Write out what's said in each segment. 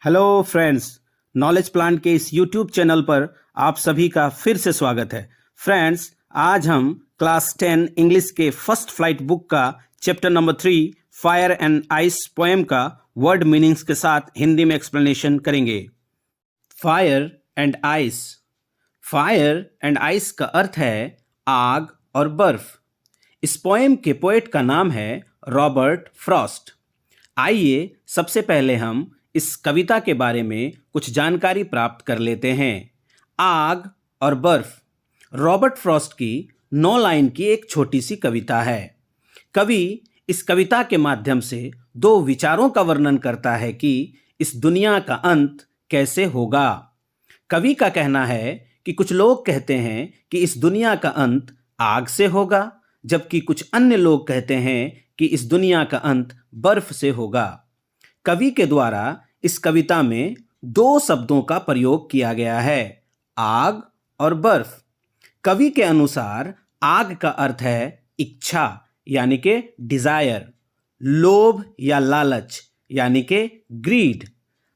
Hello friends, knowledge plant के इस YouTube channel पर आप सभी का फिर से स्वागत है। फ्रेंड्स, आज हम क्लास 10 इंग्लिश के फर्स्ट फ्लाइट बुक का chapter number 3 fire and ice poem का वर्ड मीनिंग्स के साथ हिंदी में एक्सप्लेनेशन करेंगे। Fire and ice. Fire and ice का अर्थ है आग और बर्फ। इस पोएम के पोएट का नाम है रॉबर्ट फ्रॉस्ट। आइए सबसे पहले हम इस कविता के बारे में कुछ जानकारी प्राप्त कर लेते हैं। आग और बर्फ रॉबर्ट फ्रॉस्ट की 9 लाइन की एक छोटी सी कविता है। कवि इस कविता के माध्यम से दो विचारों का वर्णन करता है कि इस दुनिया का अंत कैसे होगा। कवि का कहना है कि कुछ लोग कहते हैं कि इस दुनिया का अंत आग से होगा, जबकि कुछ अन्य लोग कहते हैं कि इस दुनिया का अंत बर्फ से होगा। कवि के द्वारा इस कविता में दो शब्दों का प्रयोग किया गया है, आग और बर्फ। कवि के अनुसार आग का अर्थ है इच्छा यानी के डिजायर, लोभ या लालच यानी के ग्रीड,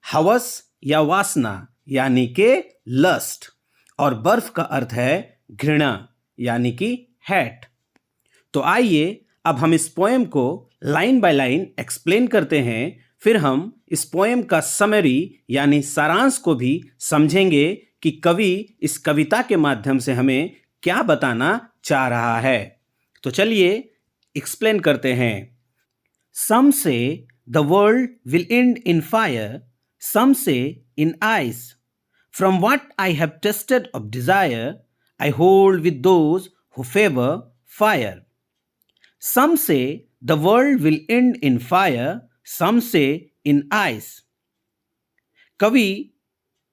हवस या वासना यानी के लस्ट, और बर्फ का अर्थ है घृणा यानी कि हेट। तो आइए अब हम इस पोएम को लाइन बाय लाइन एक्सप्लेन करते हैं, फिर हम इस पोएम का समरी यानी सारांश को भी समझेंगे कि कवि इस कविता के माध्यम से हमें क्या बताना चाह रहा है। तो चलिए एक्सप्लेन करते हैं। Some say the world will end in fire, some say in ice. From what I have tasted of desire, I hold with those who favour fire. Some say the world will end in fire, some say in ice. कवि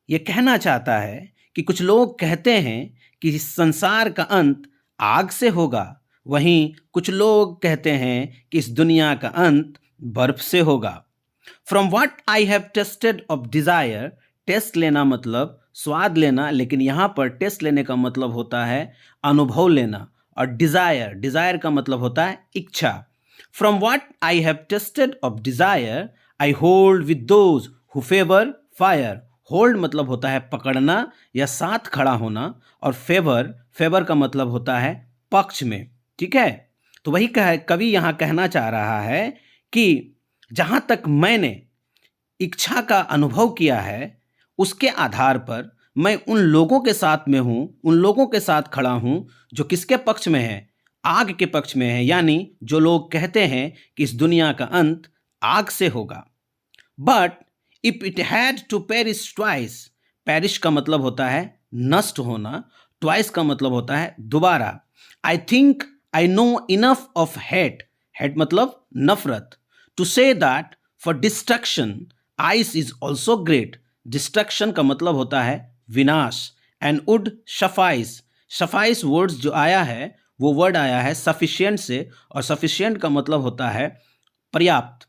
ये कहना चाहता है कि कुछ लोग कहते हैं कि इस संसार का अंत आग से होगा, वहीं कुछ लोग कहते हैं कि इस दुनिया का अंत बर्फ से होगा। From what I have tested of desire, test लेना मतलब स्वाद लेना, लेकिन यहाँ पर टेस्ट लेने का मतलब होता है अनुभव लेना, और डिजायर, डिजायर का मतलब होता है इच्छा। From what I have tasted of desire, I hold with those who favour fire. Hold मतलब होता है पकड़ना या साथ खड़ा होना, और फेवर, फेवर का मतलब होता है पक्ष में। ठीक है, तो वही कवि यहाँ कहना चाह रहा है कि जहाँ तक मैंने इच्छा का अनुभव किया है, उसके आधार पर मैं उन लोगों के साथ में हूं, उन लोगों के साथ खड़ा हूं जो किसके पक्ष में है, आग के पक्ष में है, यानी जो लोग कहते हैं कि इस दुनिया का अंत आग से होगा। But if it had to perish twice, perish का मतलब होता है नष्ट होना, ट्वाइस का मतलब होता है दोबारा। I think I know enough of hate, hate मतलब नफरत, to say that for destruction ice is also great. Destruction का मतलब होता है विनाश, and would suffice, suffice words जो आया है वो वर्ड आया है सफिशिएंट से, और सफिशिएंट का मतलब होता है पर्याप्त।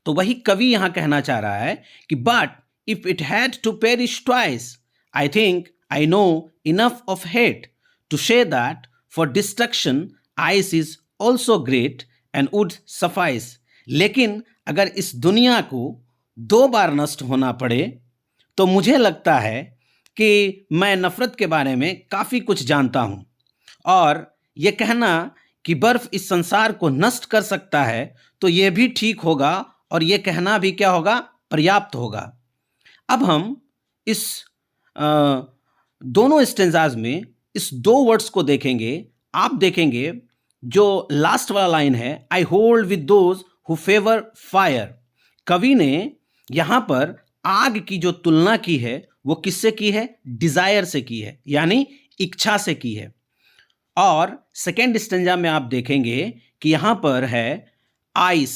तो वही कवि यहां कहना चाह रहा है कि but if it had to perish twice, I think I know enough of hate to say that for destruction ice is also great and would suffice. लेकिन अगर इस दुनिया को 2 बार नष्ट होना पड़े तो मुझे लगता है कि मैं नफरत के बारे में काफ़ी कुछ जानता हूँ, और ये कहना कि बर्फ इस संसार को नष्ट कर सकता है तो ये भी ठीक होगा, और ये कहना भी क्या होगा, पर्याप्त होगा। अब हम इस दोनों स्टेंजाज में इस 2 वर्ड्स को देखेंगे। आप देखेंगे जो लास्ट वाला लाइन है, आई hold with those who favour fire. कवि ने यहाँ पर आग की जो तुलना की है वो किससे की है, डिजायर से की है, यानी इच्छा से की है। और सेकेंड स्टेंजा में आप देखेंगे कि यहां पर है आइस,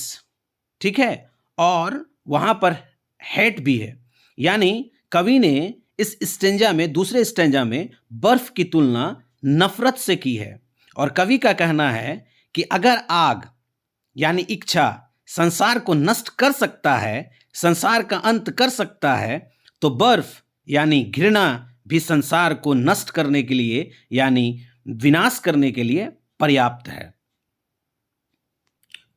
ठीक है, और वहां पर हेट भी है, यानी कवि ने इस स्टेंजा में, दूसरे स्टेंजा में बर्फ की तुलना नफरत से की है। और कवि का कहना है कि अगर आग यानी इच्छा संसार को नष्ट कर सकता है, संसार का अंत कर सकता है, तो बर्फ यानी घृणा भी संसार को नष्ट करने के लिए यानी विनाश करने के लिए पर्याप्त है।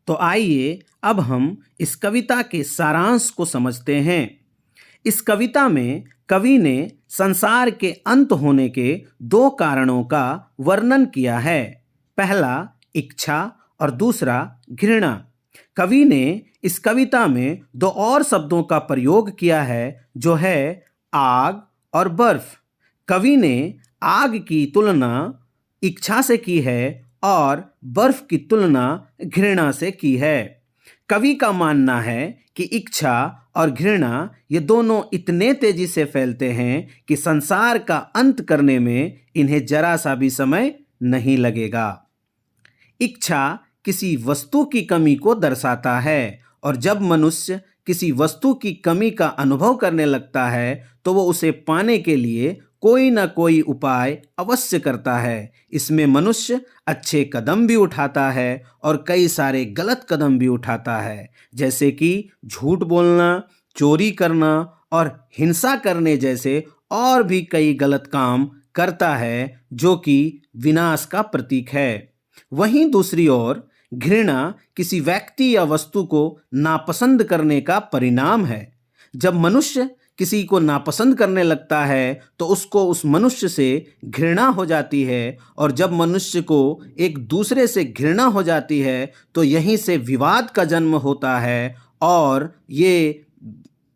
तो आइए अब हम इस कविता के सारांश को समझते हैं। इस कविता में कवि ने संसार के अंत होने के दो कारणों का वर्णन किया है। पहला इच्छा और दूसरा घृणा। कवि ने इस कविता में दो और शब्दों का प्रयोग किया है जो है आग और बर्फ। कवि ने आग की तुलना इच्छा से की है और बर्फ की तुलना घृणा से की है। कवि का मानना है कि इच्छा और घृणा ये दोनों इतने तेजी से फैलते हैं कि संसार का अंत करने में इन्हें जरा सा भी समय नहीं लगेगा। इच्छा किसी वस्तु की कमी को दर्शाता है और जब मनुष्य किसी वस्तु की कमी का अनुभव करने लगता है तो वो उसे पाने के लिए कोई ना कोई उपाय अवश्य करता है। इसमें मनुष्य अच्छे कदम भी उठाता है और कई सारे गलत कदम भी उठाता है, जैसे कि झूठ बोलना, चोरी करना और हिंसा करने जैसे और भी कई गलत काम करता है जो कि विनाश का प्रतीक है। वहीं दूसरी ओर घृणा किसी व्यक्ति या वस्तु को नापसंद करने का परिणाम है। जब मनुष्य किसी को नापसंद करने लगता है तो उसको उस मनुष्य से घृणा हो जाती है और जब मनुष्य को एक दूसरे से घृणा हो जाती है तो यहीं से विवाद का जन्म होता है और ये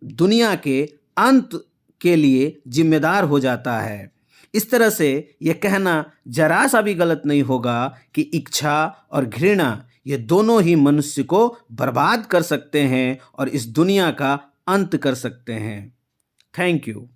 दुनिया के अंत के लिए जिम्मेदार हो जाता है। इस तरह से यह कहना जरा सा भी गलत नहीं होगा कि इच्छा और घृणा ये दोनों ही मनुष्य को बर्बाद कर सकते हैं और इस दुनिया का अंत कर सकते हैं। Thank you.